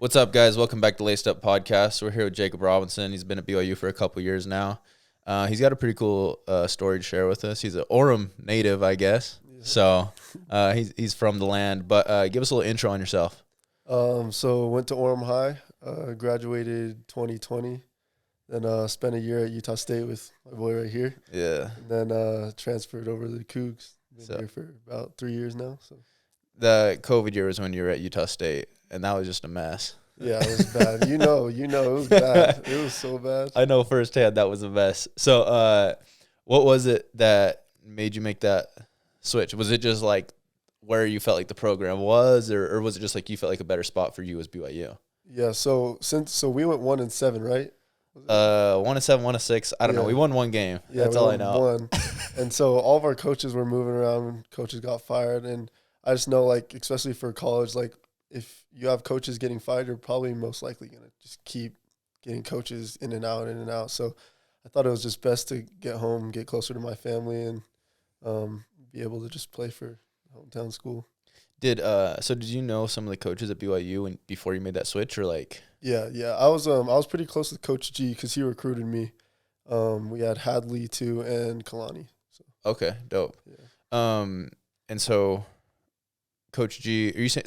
What's up, guys? Welcome back to Laced Up Podcast. We're here with Jakob Robinson. He's been at BYU for a couple years now. He's got a pretty cool story to share with us. He's an Orem native, I guess. Yeah. So he's from the land. But give us a little intro on yourself. So went to Orem High, graduated 2020, then spent a year at Utah State with my boy right here. Yeah. And then transferred over to the Cougs. Been here for about 3 years now. So the COVID year was when you were at Utah State, and that was just a mess. Yeah, it was bad. You know, it was bad. It was so bad. I know firsthand that was a mess. So what was it that made you make that switch? Was it just like where you felt like the program was, or was it just like you felt like a better spot for you as BYU? Yeah, so we went 1-7, right? 1-7, 1-6. I don't know. We won one game. Yeah, that's all I know. One. And so all of our coaches were moving around. Coaches got fired, and I just know, like, especially for college, like, if you have coaches getting fired, you're probably most likely going to just keep getting coaches in and out. So I thought it was just best to get home, get closer to my family, and be able to just play for hometown school. Did you know some of the coaches at BYU before you made that switch, or like? Yeah. I was pretty close with Coach G because he recruited me. We had Hadley too and Kalani. So. Okay, dope. Yeah. And so Coach G, are you saying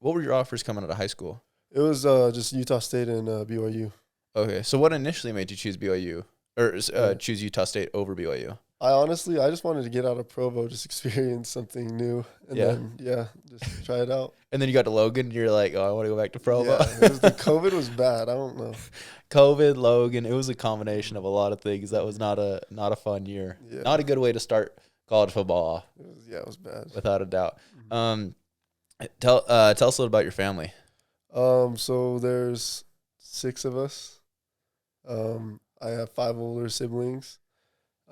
what were your offers coming out of high school? It was just Utah State and BYU. Okay, so what initially made you choose BYU or choose Utah State over BYU? I just wanted to get out of Provo, just experience something new, and then just try it out. And then you got to Logan, and you're like, oh, I want to go back to Provo. Yeah, the COVID was bad. I don't know. COVID, Logan, it was a combination of a lot of things. That was not a fun year. Yeah. Not a good way to start college football off. It was bad. Without a doubt. Mm-hmm. Tell us a little about your family. So there's 6 of us. I have 5 older siblings.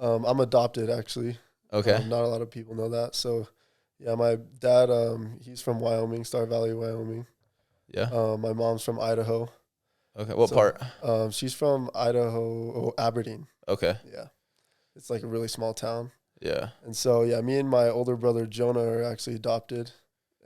I'm adopted, actually. Okay. Not a lot of people know that. So, yeah, my dad, he's from Wyoming, Star Valley, Wyoming. Yeah. My mom's from Idaho. Okay. What part? She's from Idaho, Aberdeen. Okay. Yeah. It's like a really small town. Yeah. And so, yeah, me and my older brother, Jonah, are actually adopted.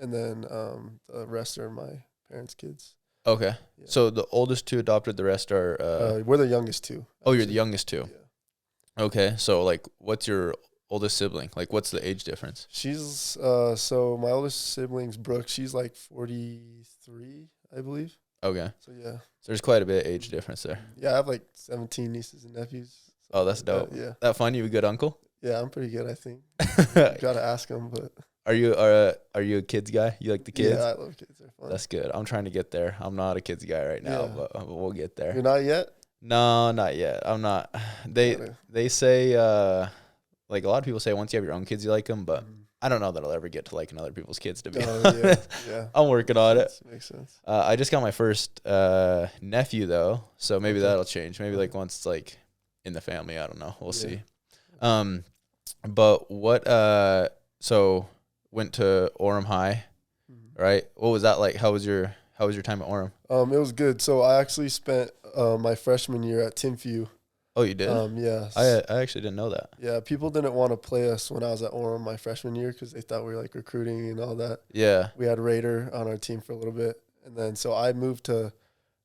And then the rest are my parents' kids. Okay. Yeah. So the oldest 2 adopted, the rest are... we're the youngest 2. Actually. Oh, you're the youngest 2. Yeah. Okay. So, like, what's your oldest sibling? Like, what's the age difference? She's... so my oldest sibling's Brooke. She's, like, 43, I believe. Okay. So, yeah. So there's quite a bit of age difference there. Yeah, I have, like, 17 nieces and nephews. Oh, that's dope. Yeah. That fun? You a good uncle? Yeah, I'm pretty good, I think. Gotta ask them, but... Are you a kids guy? You like the kids? Yeah, I love kids. They're fun. That's good. I'm trying to get there. I'm not a kids guy right now, but we'll get there. You're not yet? No, not yet. I'm not. They say like a lot of people say once you have your own kids you like them, but I don't know that I'll ever get to liking other people's kids, to be honest. Yeah. I'm working on it. Makes sense. I just got my first nephew though, so maybe that'll change. Maybe like once it's like in the family, I don't know. We'll see. But what so went to Orem High, right? What was that like? How was your time at Orem? It was good. So I actually spent my freshman year at Timfew. Oh, you did? Yeah. I actually didn't know that. Yeah, people didn't want to play us when I was at Orem my freshman year because they thought we were like recruiting and all that. Yeah. We had Raider on our team for a little bit, and then so I moved to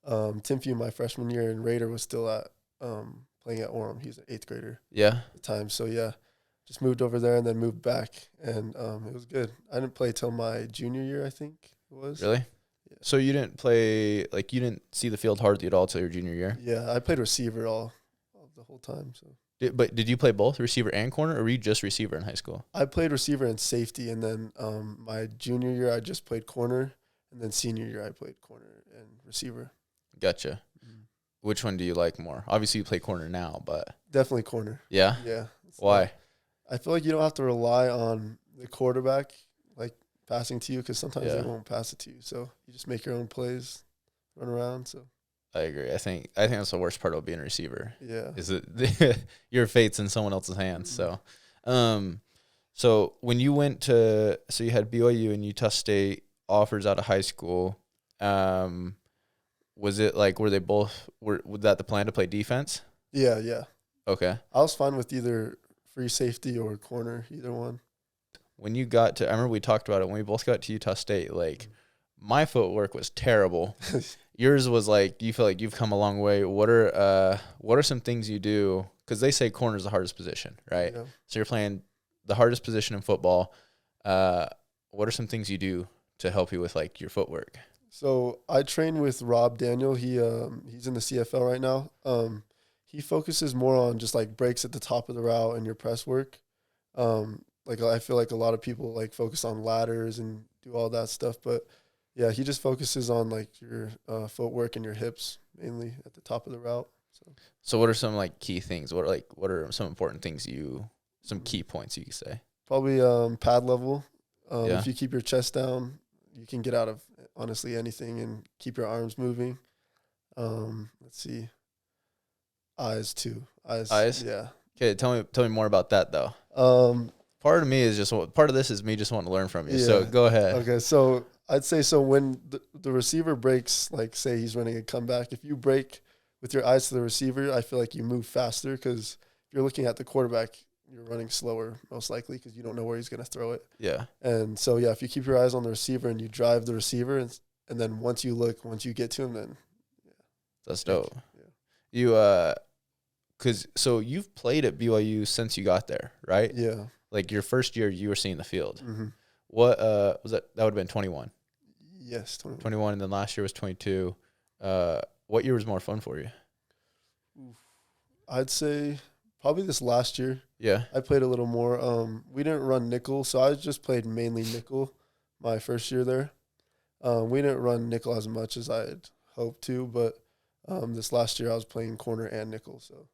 Timfew my freshman year, and Raider was still at playing at Orem. He's an 8th grader. Yeah. At the time, so yeah. Just moved over there and then moved back, and it was good. I didn't play till my junior year, I think it was. Really? Yeah. So you didn't play, like, you didn't see the field hardly at all till your junior year? Yeah, I played receiver all the whole time. So. But did you play both, receiver and corner, or were you just receiver in high school? I played receiver and safety, and then my junior year I just played corner, and then senior year I played corner and receiver. Gotcha. Mm-hmm. Which one do you like more? Obviously you play corner now, but... Definitely corner. Yeah? Yeah. Why? I feel like you don't have to rely on the quarterback, like, passing to you, because sometimes they won't pass it to you. So you just make your own plays, run around. So I agree. I think that's the worst part of being a receiver. Yeah, is that your fate's in someone else's hands. Mm-hmm. So when you went so you had BYU and Utah State offers out of high school. Was it like was that the plan to play defense? Yeah. Okay. I was fine with either free safety or corner, either one. When you got to, I remember we talked about it when we both got to Utah State, like my footwork was terrible. yours was like you feel like you've come a long way. What are some things you do? Because they say corner is the hardest position, right? Yeah. So you're playing the hardest position in football. What are some things you do to help you with like your footwork? So I train with Rob Daniel. He's in the CFL right now. He focuses more on just like breaks at the top of the route and your press work. Like I feel like a lot of people like focus on ladders and do all that stuff, but yeah, he just focuses on like your footwork and your hips mainly at the top of the route. So what are some like key things? What are some important things some key points you could say? Probably pad level. Yeah. If you keep your chest down, you can get out of honestly anything and keep your arms moving. Let's see. Eyes too. Eyes? Yeah. Okay, tell me more about that though. Part of this is me just wanting to learn from you. Yeah. So go ahead. Okay, so I'd say so when the receiver breaks, like say he's running a comeback, if you break with your eyes to the receiver, I feel like you move faster because if you're looking at the quarterback, you're running slower most likely because you don't know where he's going to throw it. Yeah. And so, yeah, if you keep your eyes on the receiver and you drive the receiver and then once you get to him, then yeah. That's dope. Yeah. You so you've played at BYU since you got there, right? Yeah. Like your first year you were seeing the field. Mm-hmm. What was that? That would have been 21. Yes, 21. 21, and then last year was 22. What year was more fun for you? I'd say probably this last year. Yeah. I played a little more. We didn't run nickel, so I just played mainly nickel my first year there. We didn't run nickel as much as I'd hoped to, but this last year I was playing corner and nickel, so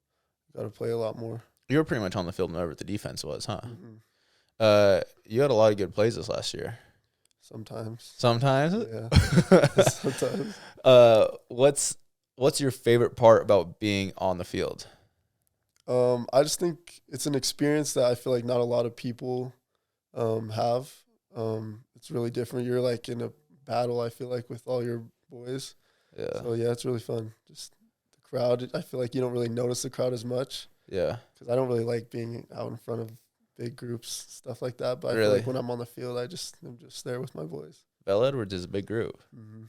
got to play a lot more. You were pretty much on the field whenever the defense was, huh? Mm-hmm. You had a lot of good plays this last year. Sometimes. Yeah. Sometimes. What's your favorite part about being on the field? I just think it's an experience that I feel like not a lot of people have. It's really different. You're like in a battle, I feel like, with all your boys. Yeah. So, yeah, it's really fun. Just the crowd. I feel like you don't really notice the crowd as much. Yeah. Because I don't really like being out in front of big groups, stuff like that. But I Really? feel like when I'm on the field, I'm just there with my boys. Bell Edwards is a big group. Mm-hmm.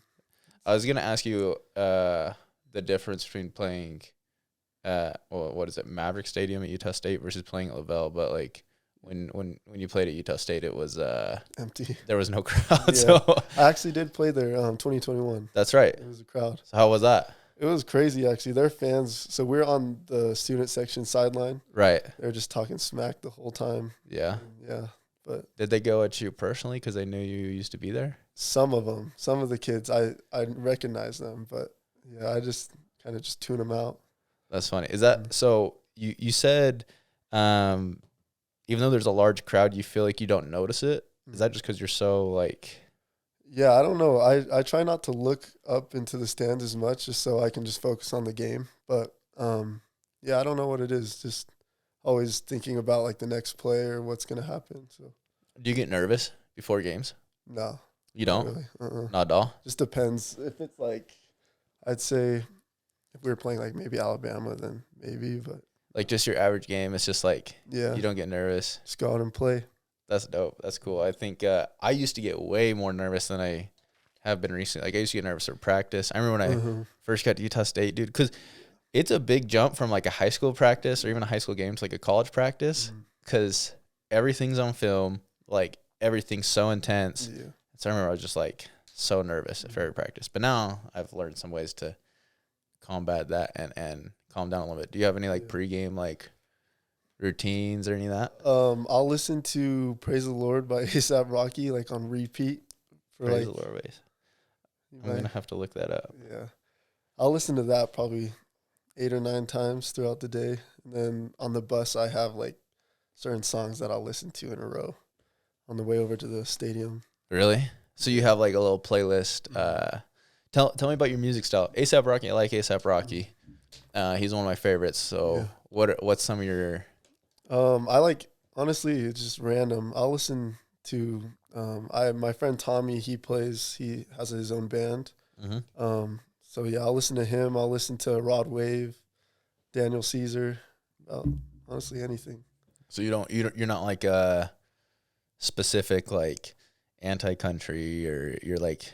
I was gonna ask you the difference between playing what is it, Maverick Stadium at Utah State versus playing at Lavelle, but like when you played at Utah State, it was empty. There was no crowd. Yeah. So I actually did play there 2021. That's right. It was a crowd. So how was that? It was crazy, actually. They're fans. So we're on the student section sideline. Right. They're just talking smack the whole time. Yeah. Yeah. But did they go at you personally because they knew you used to be there? Some of the kids, I recognize them, but yeah, I just kind of just tune them out. That's funny. Is that so? You said, even though there's a large crowd, you feel like you don't notice it. Is that just because you're so like? Yeah, I don't know. I try not to look up into the stands as much, just so I can just focus on the game. But yeah, I don't know what it is. Just always thinking about like the next play or what's gonna happen. So. Do you get nervous before games? No. You don't? Really. Not at all? Just depends. If it's like, I'd say if we were playing like maybe Alabama, then maybe, but. Like just your average game, it's just like, yeah, you don't get nervous. Just go out and play. That's dope. That's cool. I think I used to get way more nervous than I have been recently. Like I used to get nervous for practice. I remember when I first got to Utah State, dude, because it's a big jump from like a high school practice or even a high school game to like a college practice because everything's on film. Like everything's so intense. Yeah. So I remember I was just like so nervous at every practice. But now I've learned some ways to combat that and calm down a little bit. Do you have any like pregame like routines or any of that? I'll listen to Praise the Lord by A$AP Rocky like on repeat for Praise like the Lord. I'm gonna have to look that up. Yeah, I'll listen to that probably 8 or 9 times throughout the day, and then on the bus I have like certain songs that I'll listen to in a row on the way over to the stadium. Really? So you have like a little playlist. Tell me about your music style. A$AP Rocky. I like A$AP Rocky. He's one of my favorites. So what's some of your? I like, honestly, it's just random. I'll listen to my friend Tommy. He has his own band. So yeah, I'll listen to him. I'll listen to Rod Wave, Daniel Caesar. Honestly, anything. So you're not like a specific like anti-country or you're like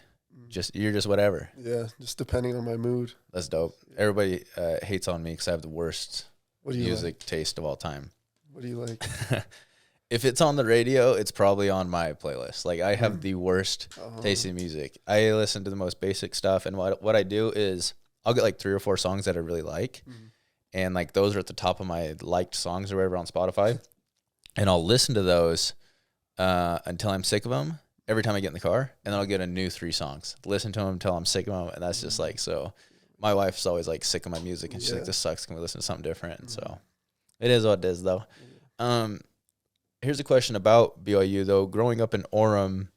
You're just whatever. Yeah, just depending on my mood. That's dope. Everybody hates on me because I have the worst music taste of all time. What do you like? If it's on the radio, it's probably on my playlist. Like, I have the worst taste in music. I listen to the most basic stuff, and what I do is I'll get like 3 or 4 songs that I really like, and like those are at the top of my liked songs or whatever on Spotify, and I'll listen to those until I'm sick of them. Every time I get in the car, and then I'll get a new 3 songs. Listen to them until I'm sick of them, and that's just like so. My wife's always like sick of my music, and she's like, "This sucks. Can we listen to something different?" And so, it is what it is, though. Here's a question about BYU though. Growing up in Orem,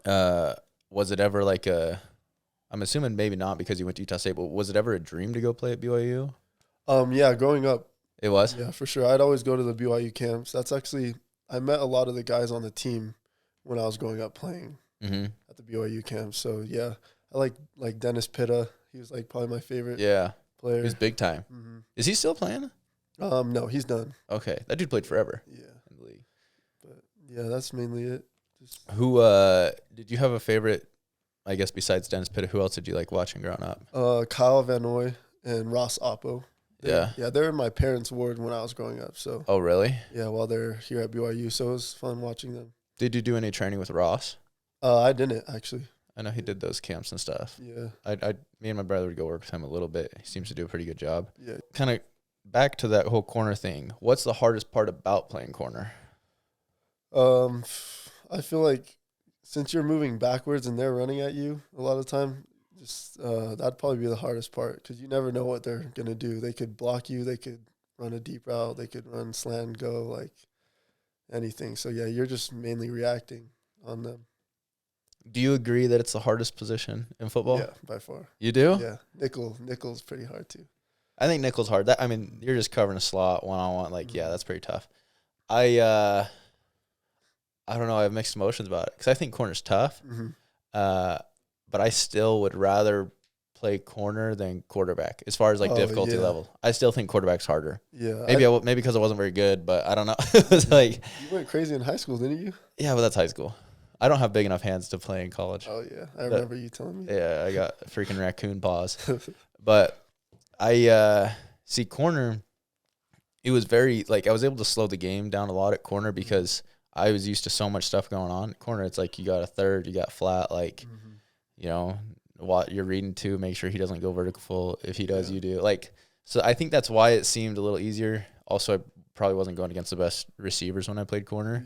was it ever like I'm assuming maybe not because you went to Utah State, but was it ever a dream to go play at BYU? Yeah, growing up, it was. Yeah, for sure. I'd always go to the BYU camps. That's actually I met a lot of the guys on the team when I was growing up playing at the BYU camp. So yeah, I like Dennis Pitta. He was like probably my favorite. Player. He was big time. Is he still playing? No, he's done. Okay, that dude played forever. Yeah, in the league. But yeah, that's mainly it. Who did you have a favorite? I guess besides Dennis Pitta, who else did you like watching growing up? Kyle Van Noy and Ross Oppo. They're in my parents' ward when I was growing up. So. Oh really? Yeah, while they're here at BYU, so it was fun watching them. Did you do any training with Ross? I didn't actually. I know he did those camps and stuff. Yeah. Me and my brother would go work with him a little bit. He seems to do a pretty good job. Yeah. Kind of back to that whole corner thing. What's the hardest part about playing corner? I feel like since you're moving backwards and they're running at you a lot of the time, just that'd probably be the hardest part because you never know what they're gonna do. They could block you. They could run a deep route. They could run slant and go, like anything. So yeah, you're just mainly reacting on them. Do you agree that it's the hardest position in football? Yeah, by far. You do? Yeah, nickel's pretty hard too. I think nickel's hard. You're just covering a slot one-on-one. Like, yeah, that's pretty tough. I don't know. I have mixed emotions about it because I think corner's tough. But I still would rather play corner than quarterback as far as like difficulty level. I still think quarterback's harder. Yeah, maybe because I wasn't very good, but I don't know. It was like you went crazy in high school, didn't you? Yeah, but that's high school. I don't have big enough hands to play in college. Oh yeah, I remember you telling me. Yeah, I got freaking raccoon paws. But I see corner. It was very like I was able to slow the game down a lot at corner because I was used to so much stuff going on. Corner, it's like you got a third, you got flat, like you know what you're reading to. Make sure he doesn't go vertical full. If he does, you do. Like so, I think that's why it seemed a little easier. Also, I probably wasn't going against the best receivers when I played corner.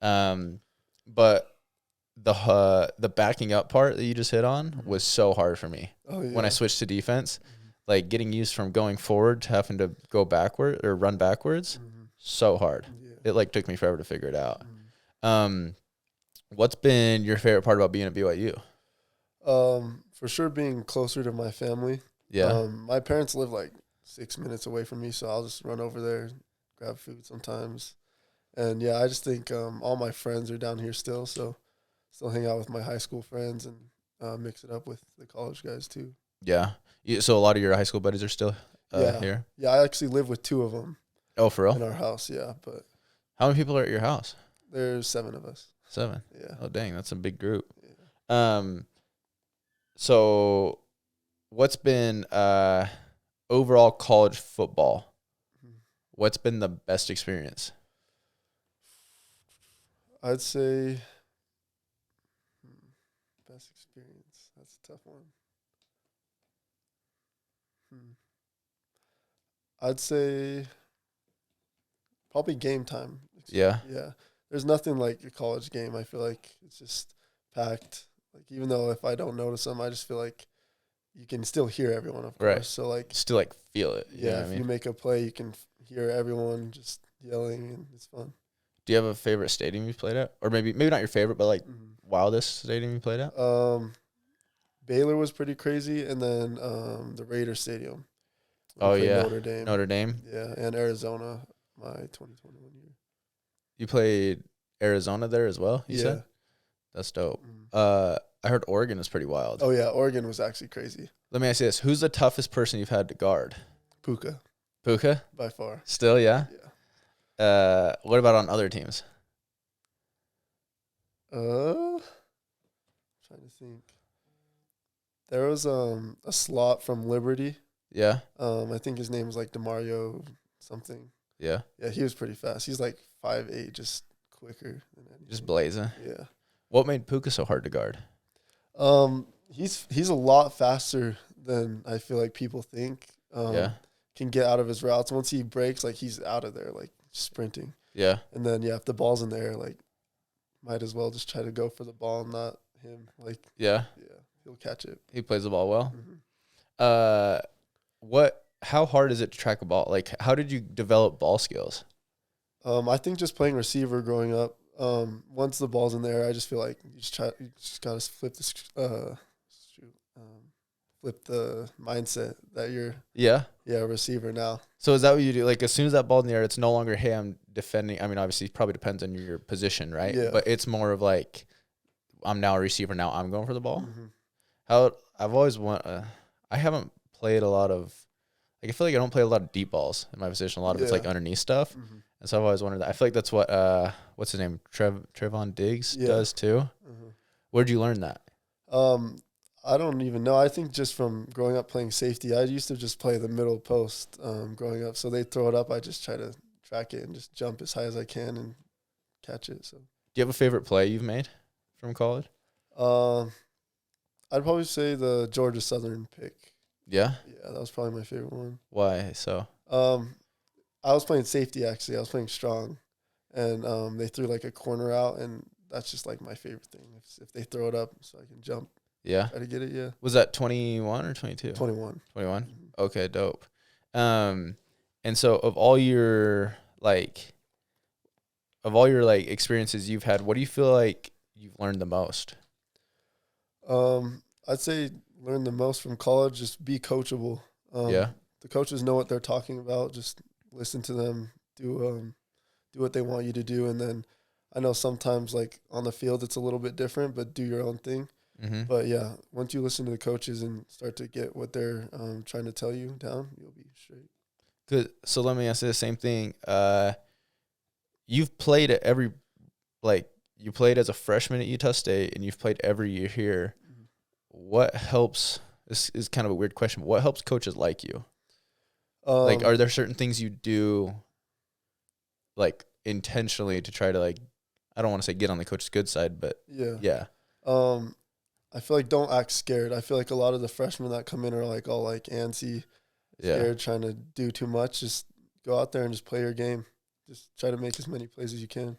But the backing up part that you just hit on was so hard for me when I switched to defense. Like getting used from going forward to having to go backward or run backwards, so hard. It like took me forever to figure it out. What's been your favorite part about being at BYU? For sure being closer to my family. Yeah. My parents live like 6 minutes away from me, so I'll just run over there, grab food sometimes. And yeah, I just think all my friends are down here still, so still hang out with my high school friends and mix it up with the college guys too. Yeah. So a lot of your high school buddies are still here? Yeah, I actually live with 2 of them. Oh, for real? In our house, yeah. But how many people are at your house? There's 7 of us. 7? Yeah. Oh, dang, that's a big group. Yeah. So what's been overall college football? What's been the best experience? I'd say best experience. That's a tough one. I'd say probably game time. Yeah. Yeah. There's nothing like a college game. I feel like it's just packed. Like even though if I don't notice them, I just feel like you can still hear everyone, of course. Right. So like still like feel it. Yeah. If you make a play, you can hear everyone just yelling, and it's fun. Do you have a favorite stadium you've played at, or maybe not your favorite, but like wildest stadium you played at? Baylor was pretty crazy, and then the Raider Stadium. Oh yeah, Notre Dame. Yeah, and Arizona, my 2021 year. You played Arizona there as well. You said that's dope. I heard Oregon was pretty wild. Oh yeah, Oregon was actually crazy. Let me ask you this: who's the toughest person you've had to guard? Puka. Puka? By far. Still, yeah. Yeah. What about on other teams? Trying to think. There was a slot from Liberty. Yeah. I think his name was like Demario something. Yeah. Yeah, he was pretty fast. He's like 5'8", just quicker than anything. Just blazing. Yeah. What made Puka so hard to guard? He's a lot faster than I feel like people think. Yeah. Can get out of his routes. Once he breaks, like he's out of there, like sprinting. Yeah. And then if the ball's in the air, like might as well just try to go for the ball, not him. Like Yeah. he'll catch it. He plays the ball well. Mm-hmm. How hard is it to track a ball? Like, how did you develop ball skills? I think just playing receiver growing up. Once the ball's in the air, I just feel like you just gotta flip the mindset that you're a receiver now. So is that what you do? Like, as soon as that ball's in the air, it's no longer, hey, I'm defending. I mean, obviously, it probably depends on your position, right? Yeah. But it's more of like, I'm now a receiver. Now I'm going for the ball. Mm-hmm. I've always I haven't played a lot of, like, I feel like I don't play a lot of deep balls in my position. A lot of it's like underneath stuff. Mm-hmm. And so I've always wondered that. I feel like that's what, what's his name? Trevon Diggs does too. Mm-hmm. Where'd you learn that? I don't even know. I think just from growing up playing safety, I used to just play the middle post growing up. So they throw it up. I just try to track it and just jump as high as I can and catch it. So, Do you have a favorite play you've made from college? I'd probably say the Georgia Southern pick. Yeah? Yeah, that was probably my favorite one. Why so? I was playing safety, actually. I was playing strong. And they threw like a corner out, and that's just like my favorite thing. If they throw it up so I can jump. Yeah. Try to get it, yeah. Was that 21 or 22? 21. 21? Mm-hmm. Okay, dope. And so of all your experiences you've had, what do you feel like you've learned the most? I'd say learn the most from college, just be coachable. The coaches know what they're talking about. Just listen to them, do what they want you to do. And then I know sometimes like on the field it's a little bit different, but do your own thing. Mm-hmm. But yeah, once you listen to the coaches and start to get what they're trying to tell you down, you'll be straight. Good. So let me ask you the same thing. You've played at you played as a freshman at Utah State, and you've played every year here. Mm-hmm. What helps? This is kind of a weird question. But what helps coaches like you? Like, are there certain things you do, like, intentionally to try to, like, I don't want to say get on the coach's good side, but yeah. I feel like don't act scared. I feel like a lot of the freshmen that come in are like all like antsy, scared, trying to do too much. Just go out there and just play your game. Just try to make as many plays as you can.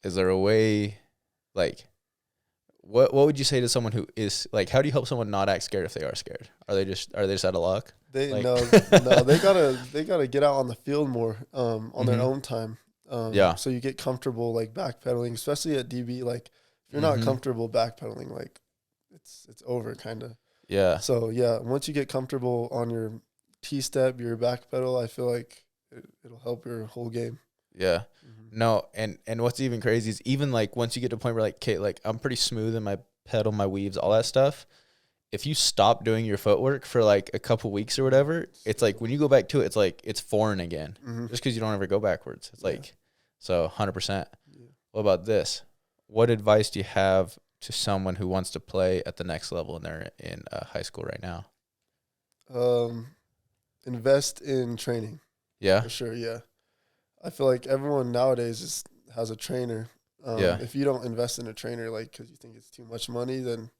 Is there a way, like, what would you say to someone who is, like, how do you help someone not act scared if they are scared? Are they just out of luck? They gotta get out on the field more on their own time. So you get comfortable like backpedaling, especially at DB. Like if you're not comfortable backpedaling, like it's over kind of. Yeah. So yeah, once you get comfortable on your T-step, your back pedal, I feel like it'll help your whole game. Yeah. Mm-hmm. No, and what's even crazy is even like once you get to a point where like, okay, like I'm pretty smooth in my pedal, my weaves, all that stuff. If you stop doing your footwork for like a couple weeks or whatever, it's like when you go back to it, it's like it's foreign again, just because you don't ever go backwards. It's like, so 100%. Yeah. What about this? What advice do you have to someone who wants to play at the next level and they're in high school right now? Invest in training. Yeah, for sure. Yeah, I feel like everyone nowadays has a trainer. If you don't invest in a trainer, like because you think it's too much money, then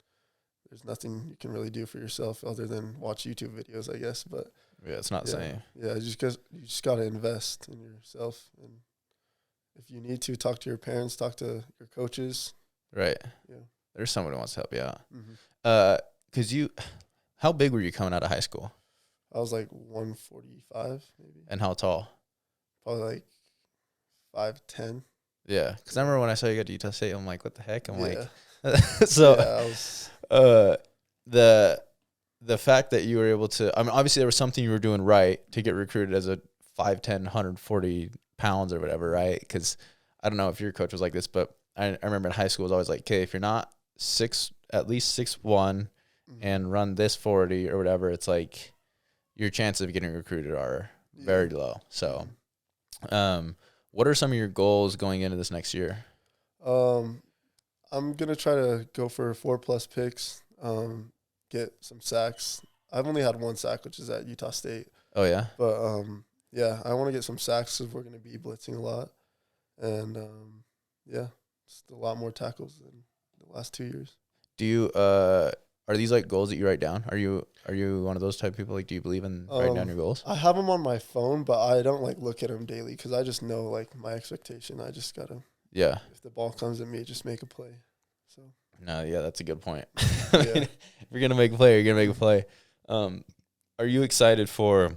there's nothing you can really do for yourself other than watch YouTube videos, I guess. But yeah, it's not the same. Yeah, you just got to invest in yourself, and if you need to, talk to your parents, talk to your coaches. Right. Yeah. There's someone who wants to help you out. Mm-hmm. How big were you coming out of high school? I was like 145 maybe. And how tall? Probably like 5'10". Yeah, because I remember when I saw you got to Utah State, I'm like, what the heck? I'm like, so the fact that you were able to, I mean, obviously there was something you were doing right to get recruited as a 5'10", 140 pounds or whatever, right? Because I don't know if your coach was like this, but I remember in high school it was always like, okay, if you're not at least 6'1", and run this 40 or whatever, it's like your chances of getting recruited are very low. So, what are some of your goals going into this next year? I'm going to try to go for 4+ picks. get some sacks. I've only had 1 sack, which is at Utah State. Oh yeah. But yeah, I want to get some sacks because we're going to be blitzing a lot, and yeah, just a lot more tackles than the last 2 years. Do you are these like goals that you write down? Are you one of those type of people? Like, do you believe in writing down your goals? I have them on my phone, but I don't like look at them daily because I just know like my expectation. I just gotta if the ball comes at me, just make a play. So no, yeah, that's a good point. Yeah. If you're gonna make a play, you're gonna make a play. Are you excited for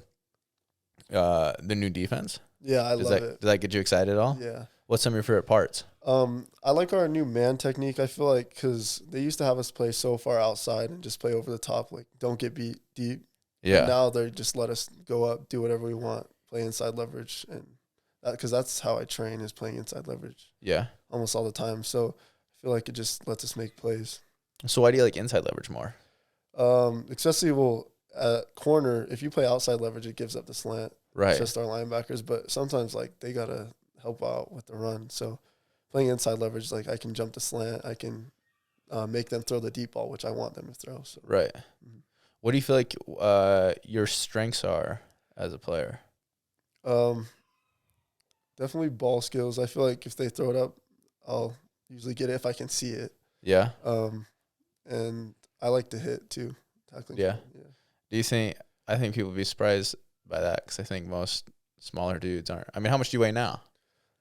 the new defense? Yeah, I love it. Does that get you excited at all? Yeah. What's some of your favorite parts? I like our new man technique. I feel like because they used to have us play so far outside and just play over the top, like don't get beat deep. Yeah. And now they just let us go up, do whatever we want, play inside leverage, and because that's how I train is playing inside leverage. Yeah. Almost all the time. So I feel like it just lets us make plays. So why do you like inside leverage more? Especially at corner, if you play outside leverage, it gives up the slant. Right. It's just our linebackers, but sometimes like they gotta help out with the run. So playing inside leverage, like I can jump the slant, I can make them throw the deep ball, which I want them to throw. So right. What do you feel like your strengths are as a player? Definitely ball skills. I feel like if they throw it up, I'll usually get it if I can see it. Yeah. And I like to hit too. Tackling. Yeah. Yeah. Do you think? I think people would be surprised by that because I think most smaller dudes aren't. I mean, how much do you weigh now?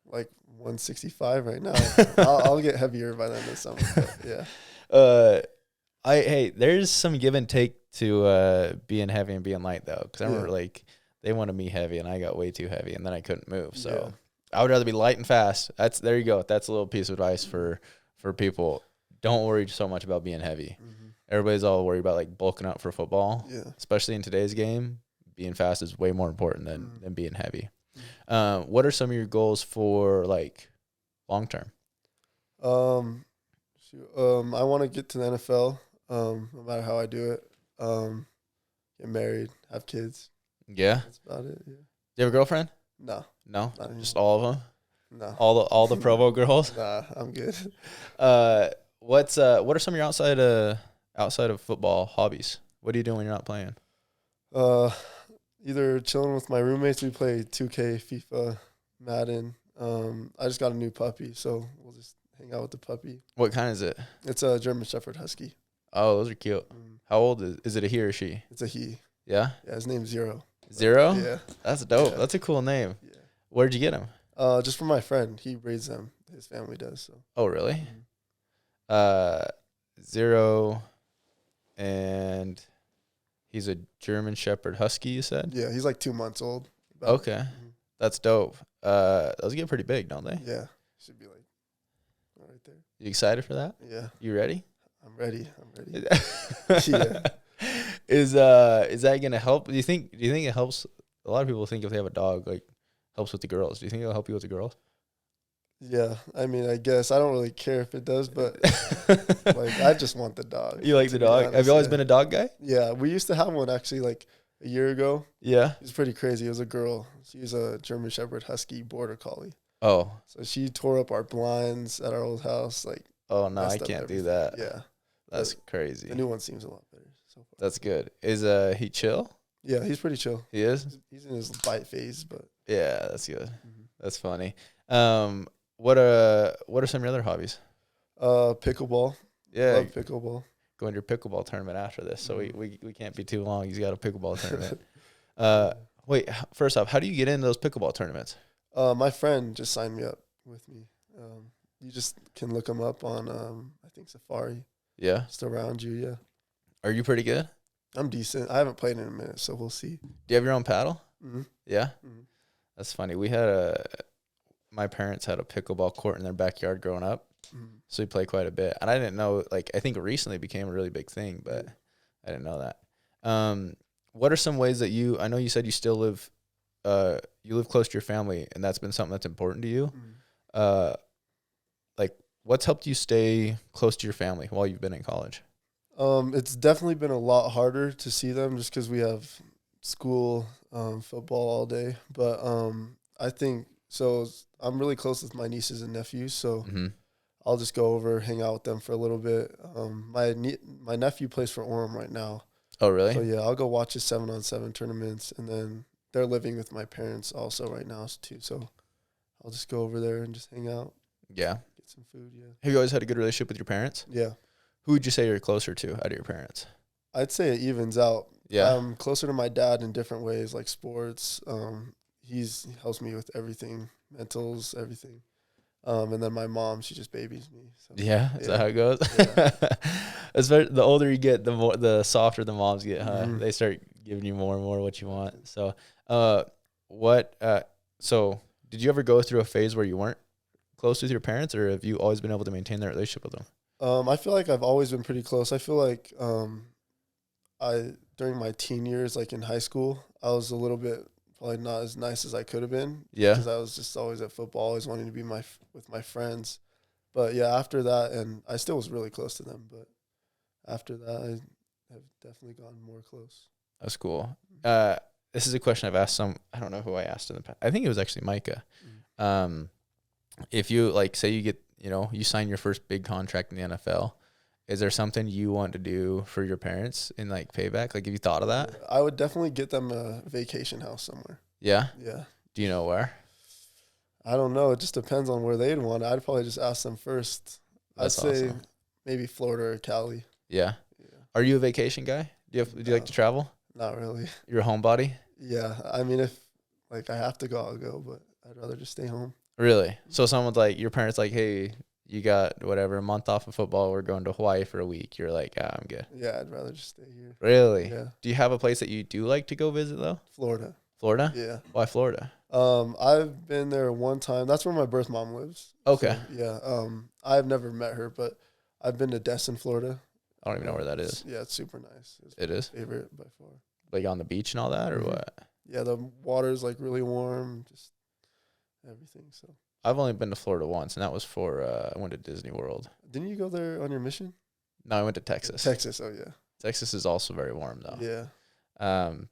Like 165 right now. I'll get heavier by the end of summer. But yeah. There's some give and take to being heavy and being light though, because I remember like they wanted me heavy and I got way too heavy and then I couldn't move. So I would rather be light and fast. There you go. That's a little piece of advice for people. Don't worry so much about being heavy. Mm-hmm. Everybody's all worried about like bulking up for football. Yeah. Especially in today's game, being fast is way more important than being heavy. What are some of your goals for like long term? I want to get to the NFL. No matter how I do it. Get married, have kids. Yeah, that's about it. Yeah. Do you have a girlfriend? No, just all of them. No, all the Provo girls. Nah, I'm good. What are some of your outside of football hobbies? What are you doing when you're not playing? Either chilling with my roommates. We play 2K, FIFA, Madden. I just got a new puppy, so we'll just hang out with the puppy. What kind is it? It's a German Shepherd Husky. Oh, those are cute. How old is it? A he or a she? It's a he. Yeah? Yeah, his name's Zero. Zero? Yeah. That's dope. Yeah. That's a cool name. Yeah. Where'd you get him? Just from my friend. He breeds them. His family does. So. Oh, really? Mm-hmm. Zero, and he's a German Shepherd Husky, you said? Yeah, he's like 2 months old. Okay. Mm-hmm. That's dope. Those get pretty big, don't they? Yeah. Should be like right there. You excited for that? Yeah. You ready? I'm ready. Yeah. Is that gonna help? Do you think it helps? A lot of people think if they have a dog, like helps with the girls. Do you think it'll help you with the girls? Yeah, I mean, I guess I don't really care if it does, but like I just want the dog. You like the dog? Honest, have you always been a dog guy? Yeah, we used to have one actually, like a year ago. Yeah, it was pretty crazy. It was a girl. She was a German Shepherd Husky Border Collie. Oh, so she tore up our blinds at our old house. Like, oh no, I can't do that. Yeah, that's crazy. The new one seems a lot better so far. That's good. Is he chill? Yeah, he's pretty chill. He is. He's in his bite phase, but yeah, that's good. Mm-hmm. That's funny. What are some of your other hobbies? Pickleball. Yeah, love pickleball. Going to your pickleball tournament after this, so we can't be too long. He's got a pickleball tournament. Wait, first off, how do you get into those pickleball tournaments? My friend just signed me up with me. You just can look them up on I think Safari. Yeah, just around you. Yeah. Are you pretty good? I'm decent. I haven't played in a minute, so we'll see. Do you have your own paddle? Mm-hmm. Yeah. Mm-hmm. That's funny. My parents had a pickleball court in their backyard growing up, so we played quite a bit. And I didn't know, like, I think it recently became a really big thing, but I didn't know that. What are some ways that I know you said you still live close to your family, and that's been something that's important to you. Like, what's helped you stay close to your family while you've been in college? It's definitely been a lot harder to see them just because we have school, football all day. But I think so. I'm really close with my nieces and nephews, so I'll just go over, hang out with them for a little bit. My nephew plays for Orem right now. Oh, really? So, yeah, I'll go watch his 7-on-7 tournaments. And then they're living with my parents also right now, too. So, I'll just go over there and just hang out. Yeah. Get some food, yeah. Have you always had a good relationship with your parents? Yeah. Who would you say you're closer to out of your parents? I'd say it evens out. Yeah. I'm closer to my dad in different ways, like sports. He helps me with everything, mentals, everything. And then my mom, she just babies me. So, Yeah, is that how it goes? Yeah. Especially the older you get, the softer the moms get, huh? Mhm. They start giving you more and more what you want. So, so did you ever go through a phase where you weren't close with your parents, or have you always been able to maintain that relationship with them? I feel like I've always been pretty close. I feel like during my teen years, like in high school, I was a little bit probably not as nice as I could have been. Yeah. Because I was just always at football, always wanting to be with my friends. But yeah, after that, and I still was really close to them. But after that, I have definitely gotten more close. That's cool. This is a question I've asked I don't know who I asked in the past. I think it was actually Micah. If you like, say you get, you sign your first big contract in the NFL, is there something you want to do for your parents in like payback? Like, have you thought of that? I would definitely get them a vacation house somewhere. Yeah. Yeah. Do you know where? I don't know. It just depends on where they'd want. I'd probably just ask them first. That's I'd say awesome. maybe Florida or Cali. Yeah. Yeah. Are you a vacation guy? Do you like to travel? Not really. You're a homebody? Yeah. I mean, if like I have to go, I'll go, but I'd rather just stay home. Really? So someone's like, your parents like, hey, you got whatever, a month off of football, we're going to Hawaii for a week. You're like, I'm good. Yeah, I'd rather just stay here. Really? Yeah. Do you have a place that you do like to go visit though? Florida. Florida? Yeah. Why Florida? I've been there one time. That's where my birth mom lives. Okay. So, yeah. I've never met her, but I've been to Destin, Florida. I don't even know where that is. Yeah, it's super nice. It's It is? my favorite by far. Like on the beach and all that, or Mhm. what? Yeah, the water's like really warm, just everything. So, I've only been to Florida once, and that was for, I went to Disney World. didn't you go there on your mission? No, I went to Texas. Texas. Oh yeah. Texas is also very warm though. Yeah.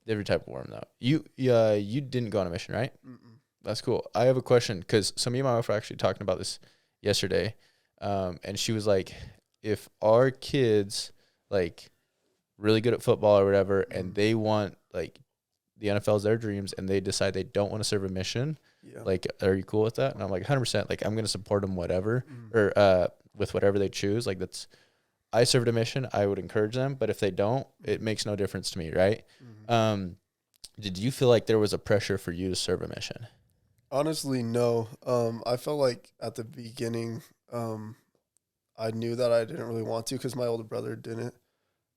Every type of warm though. You didn't go on a mission, right? Mm-mm. That's cool. I have a question because me and my wife were actually talking about this yesterday, and she was like, if our kids like really good at football or whatever, and they want like the NFL's their dreams, and they decide they don't want to serve a mission, Yeah. like, are you cool with that? And I'm like, 100%. Like, I'm gonna support them, whatever, Mm. or with whatever they choose. Like, I served a mission. I would encourage them, but if they don't, it makes no difference to me, right? Mhm. Did you feel like there was a pressure for you to serve a mission? Honestly, no. I felt like at the beginning, I knew that I didn't really want to because my older brother didn't,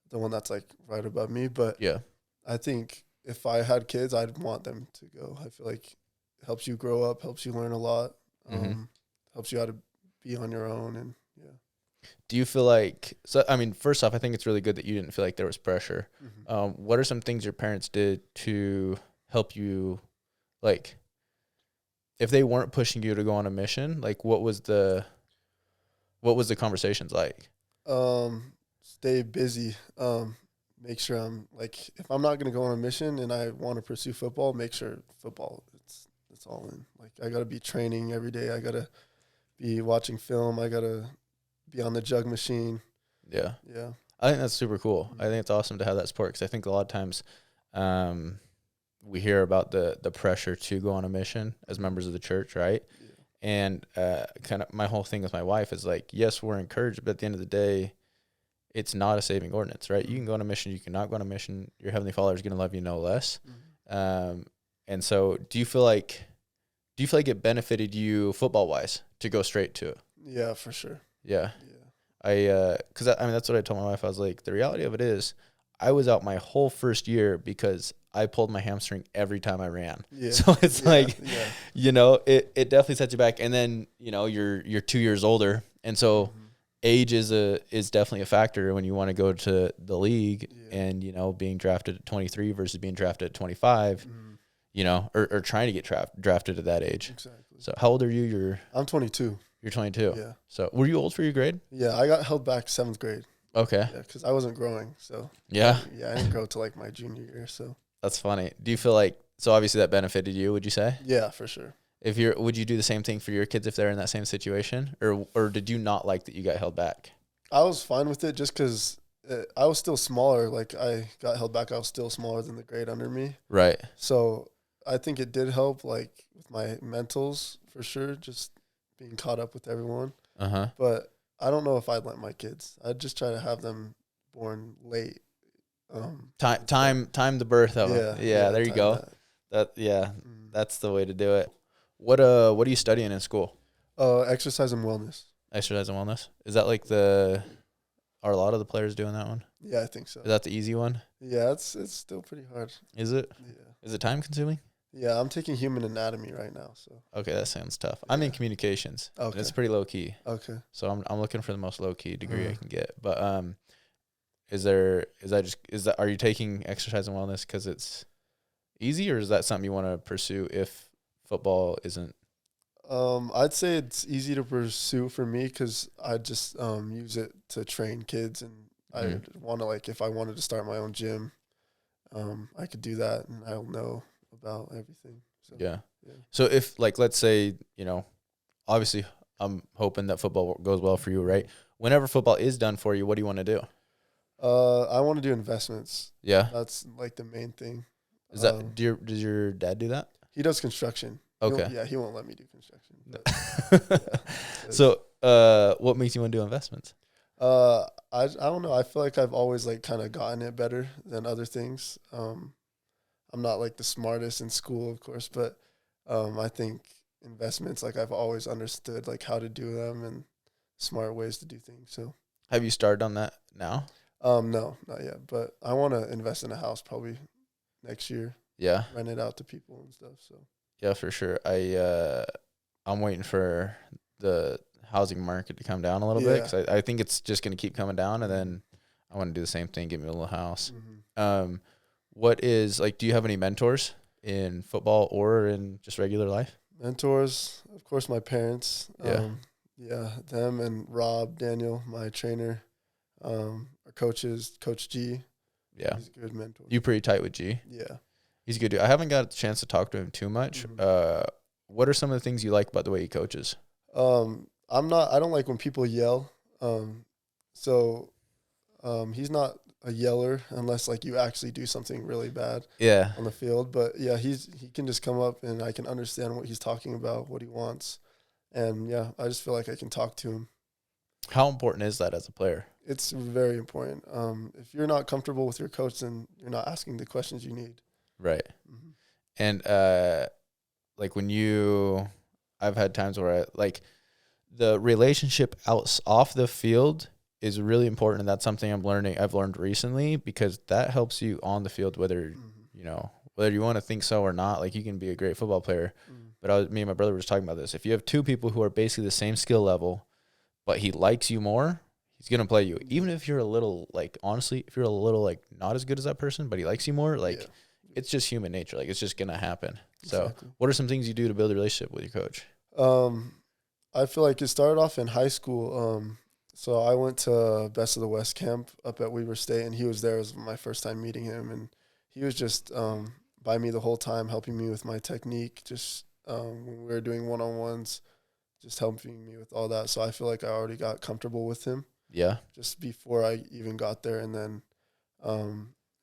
the one that's like right above me. But Yeah. I think if I had kids, I'd want them to go. I feel like it helps you grow up, helps you learn a lot, Mhm. helps you how to be on your own. And yeah. Do you feel like, so, I mean, first off, I think it's really good that you didn't feel like there was pressure. What are some things your parents did to help you, like, if they weren't pushing you to go on a mission, like, what was the conversations like? Stay busy. Make sure I'm like, if I'm not gonna go on a mission and I want to pursue football, make sure football it's all in. Like I gotta be training every day. I gotta be watching film. I gotta be on the jug machine. Yeah. Yeah. I think that's super cool. I think it's awesome to have that support because I think a lot of times we hear about the pressure to go on a mission as members of the church, right? Yeah. And kind of my whole thing with my wife is like, yes, we're encouraged, but at the end of the day, it's not a saving ordinance, right? You can go on a mission, you cannot go on a mission. Your Heavenly Father is going to love you no less. And so do you feel like it benefited you football wise to go straight to it? Yeah, for sure. Yeah. Yeah. Cause I mean, that's what I told my wife. I was like, the reality of it is I was out my whole first year because I pulled my hamstring every time I ran. Yeah. So it's Yeah. it definitely sets you back. And then, you're 2 years older. And so age is definitely a factor when you want to go to the league and, being drafted at 23 versus being drafted at 25, or trying to get drafted at that age. Exactly. So how old are you? I'm 22. You're 22. Yeah. So were you old for your grade? Yeah, I got held back 7th grade. Okay. Yeah, because I wasn't growing. So Yeah. yeah, I didn't grow till like my junior year. So That's funny. Do you feel like, so obviously that benefited you, would you say? yeah, for sure. Would you do the same thing for your kids if they're in that same situation, or did you not like that you got held back? I was fine with it just because I was still smaller. Like, I got held back. I was still smaller than the grade under me. Right. So I think it did help, like, with my mentals for sure, just being caught up with everyone. But I don't know if I'd let my kids. I'd just try to have them born late. Time the birth of them. Yeah, there you go. That's the way to do it. What are you studying in school? Exercise and wellness. Exercise and wellness. Is that like are a lot of the players doing that one? Yeah, I think so. Is that the easy one? Yeah, it's still pretty hard. Is it? Yeah. Is it time consuming? Yeah, I'm taking human anatomy right now. So okay, that sounds tough. I'm in communications. Okay, and it's pretty low key. Okay, so I'm looking for the most low key degree I can get. But are you taking exercise and wellness because it's easy, or is that something you want to pursue if football isn't? I'd say it's easy to pursue for me because I just use it to train kids, and I want to, like, if I wanted to start my own gym, I could do that, and I'll know about everything. So, yeah. So if, like, let's say, obviously I'm hoping that football goes well for you, right? Whenever football is done for you, what do you want to do? I want to do investments. Yeah. That's like the main thing. Is that does your dad do that? He does construction. Okay. He won't let me do construction. But so, what makes you want to do investments? I don't know. I feel like I've always, like, kind of gotten it better than other things. I'm not, like, the smartest in school, of course, but I think investments, like, I've always understood, like, how to do them and smart ways to do things. So, have you started on that now? No, not yet. But I want to invest in a house probably next year. Yeah, rent it out to people and stuff. So yeah, for sure. I'm waiting for the housing market to come down a little bit because I think it's just going to keep coming down, and then I want to do the same thing, get me a little house. What is, like, do you have any mentors in football or in just regular life? Mentors, of course, my parents. Them and Rob, Daniel, my trainer, our coaches, Coach G. Yeah, he's a good mentor. You pretty tight with G? Yeah, he's a good dude. I haven't got a chance to talk to him too much. What are some of the things you like about the way he coaches? I don't like when people yell. He's not a yeller unless, like, you actually do something really bad on the field. But yeah, he can just come up and I can understand what he's talking about, what he wants. And yeah, I just feel like I can talk to him. How important is that as a player? It's very important. If you're not comfortable with your coach, then you're not asking the questions you need. Right. And like I've had times where the relationship off the field is really important, and that's something I've learned recently, because that helps you on the field, whether you want to think so or not. Like, you can be a great football player, but me and my brother were just talking about this. If you have two people who are basically the same skill level, but he likes you more, he's gonna play you, even if you're a little, like, honestly, if you're a little, like, not as good as that person, but he likes you more. Like, it's just human nature. Like, it's just gonna happen. Exactly. So, what are some things you do to build a relationship with your coach? I feel like it started off in high school. So I went to Best of the West camp up at Weber State, and he was there. It was my first time meeting him, and he was just by me the whole time, helping me with my technique, just when we were doing one-on-ones, just helping me with all that. So I feel like I already got comfortable with him. Yeah. Just before I even got there, and then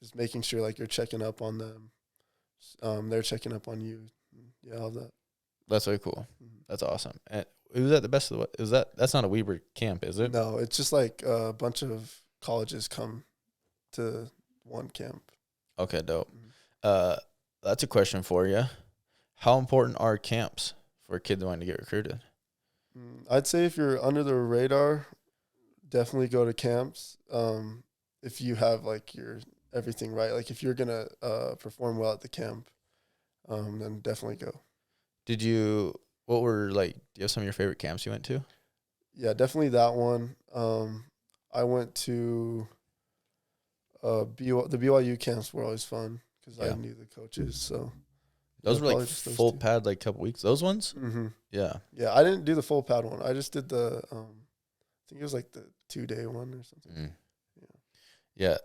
just making sure, like, you're checking up on them. They're checking up on you. Yeah, all that. That's very cool. That's awesome. And it was at the Best of the West. That's not a Weber camp, is it? No, it's just like a bunch of colleges come to one camp. Okay, dope. That's a question for you. How important are camps for a kid wanting to get recruited? I'd say if you're under the radar, definitely go to camps. If you have, like, your everything right, like, if you're gonna perform well at the camp, then definitely go. Do you have some of your favorite camps you went to? Yeah, definitely that one. I went to the BYU camps were always fun because I knew the coaches. So those were like full pad, like, couple weeks. Those ones? Mm-hmm. Yeah. Yeah, I didn't do the full pad one. I just did the I think it was like the 2-day one or something. Yeah.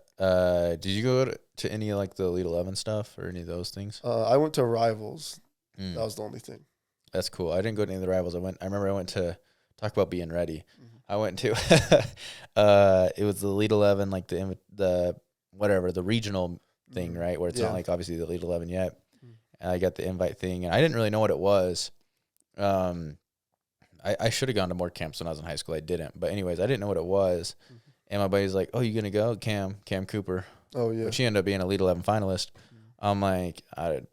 Did you go to any, like, the Elite 11 stuff or any of those things? I went to Rivals. That was the only thing. That's cool. I didn't go to any of the rivals. I remember I went to talk about being ready. Mm-hmm. I went to it was the Elite 11, like the whatever, the regional thing, right? Where it's not like obviously the Elite 11 yet. And I got the invite thing, and I didn't really know what it was. I should have gone to more camps when I was in high school. I didn't. But anyways, I didn't know what it was. Mm-hmm. And my buddy's like, "Oh, you gonna go?" Cam Cooper. Oh, yeah. But she ended up being an Elite 11 finalist. I'm like,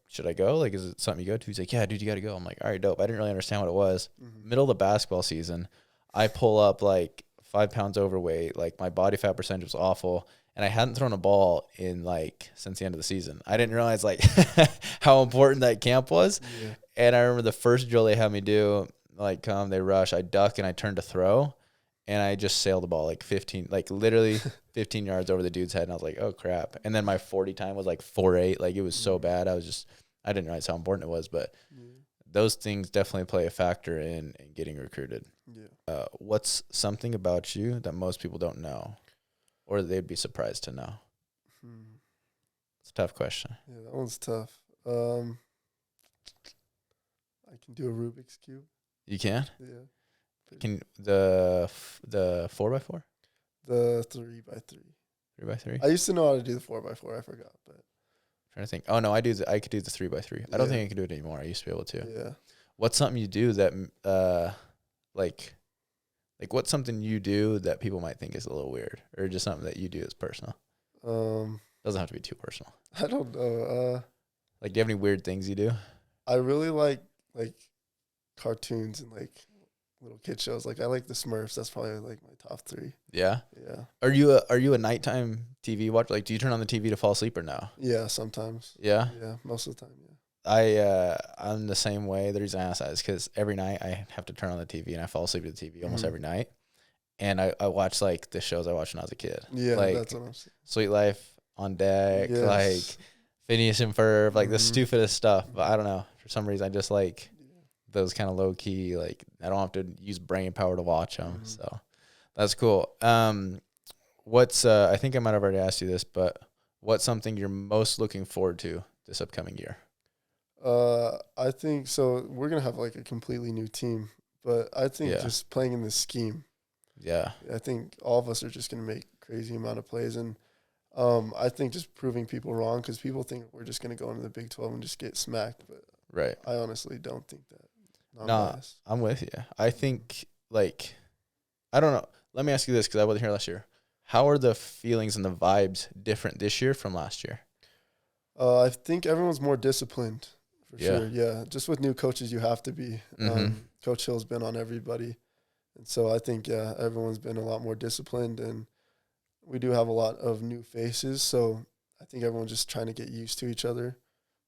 should I go? Like, is it something you go to? He's like, yeah, dude, you got to go. I'm like, all right, dope. I didn't really understand what it was. Middle of the basketball season, I pull up like 5 pounds overweight. Like, my body fat percentage was awful. And I hadn't thrown a ball in like since the end of the season. I didn't realize like how important that camp was. Yeah. And I remember the first drill they had me do, like, they rush, I duck and I turn to throw. And I just sailed the ball like 15, like literally 15 yards over the dude's head. And I was like, oh, crap. And then my 40 time was like 4.8. Like, it was so bad. I didn't realize how important it was. But those things definitely play a factor in getting recruited. Yeah. What's something about you that most people don't know or they'd be surprised to know? It's a tough question. Yeah, that one's tough. I can do a Rubik's Cube. You can? Yeah. Can the 4x4? The 3x3. 3x3? I used to know how to do the 4x4. I forgot, but I'm trying to think. Oh no, I could do the 3x3. I don't think I can do it anymore. I used to be able to. Yeah. What's something you do that like what's something you do that people might think is a little weird, or just something that you do that's personal? Doesn't have to be too personal. I don't know. Like, do you have any weird things you do? I really like cartoons and like little kid shows. Like, I like the Smurfs. That's probably like my top 3. Yeah. Yeah. Are you a nighttime TV watcher? Like, do you turn on the TV to fall asleep or no? Yeah, sometimes. Yeah. Yeah, most of the time. Yeah. I'm the same way. The reason I ask that is because every night I have to turn on the TV and I fall asleep to the TV almost every night. And I watch like the shows I watched when I was a kid. Yeah, like that's what I'm saying. Sweet Life, On Deck, Yes. like Phineas and Ferb, like the stupidest stuff. But I don't know. For some reason, I just like those kind of low key, like I don't have to use brain power to watch them. So that's cool. What's I think I might have already asked you this, but what's something you're most looking forward to this upcoming year? I think so. We're gonna have like a completely new team, but I think just playing in this scheme. Yeah. I think all of us are just gonna make crazy amount of plays, and I think just proving people wrong, because people think we're just gonna go into the Big 12 and just get smacked, but right. I honestly don't think that. No, I'm with you. I think, like, I don't know. Let me ask you this, because I wasn't here last year. How are the feelings and the vibes different this year from last year? I think everyone's more disciplined, for sure. Yeah, just with new coaches, you have to be. Coach Hill's been on everybody. And so I think, everyone's been a lot more disciplined, and we do have a lot of new faces. So I think everyone's just trying to get used to each other.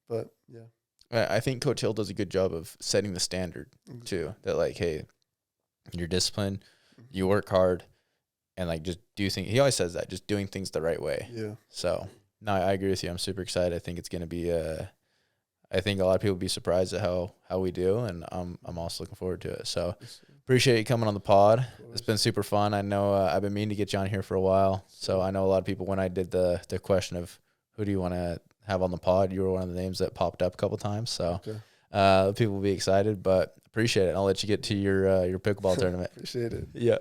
But, yeah. I think Coach Hill does a good job of setting the standard, too. That, like, hey, you're disciplined, you work hard, and, like, just do things. He always says that, just doing things the right way. Yeah. So, no, I agree with you. I'm super excited. I think it's going to be I think a lot of people will be surprised at how we do, and I'm also looking forward to it. So, appreciate you coming on the pod. It's been super fun. I know I've been meaning to get you on here for a while. So, I know a lot of people, when I did the question of who do you want to have on the pod, you were one of the names that popped up a couple times. So people will be excited, but appreciate it. I'll let you get to your pickleball tournament. Appreciate it. Yeah.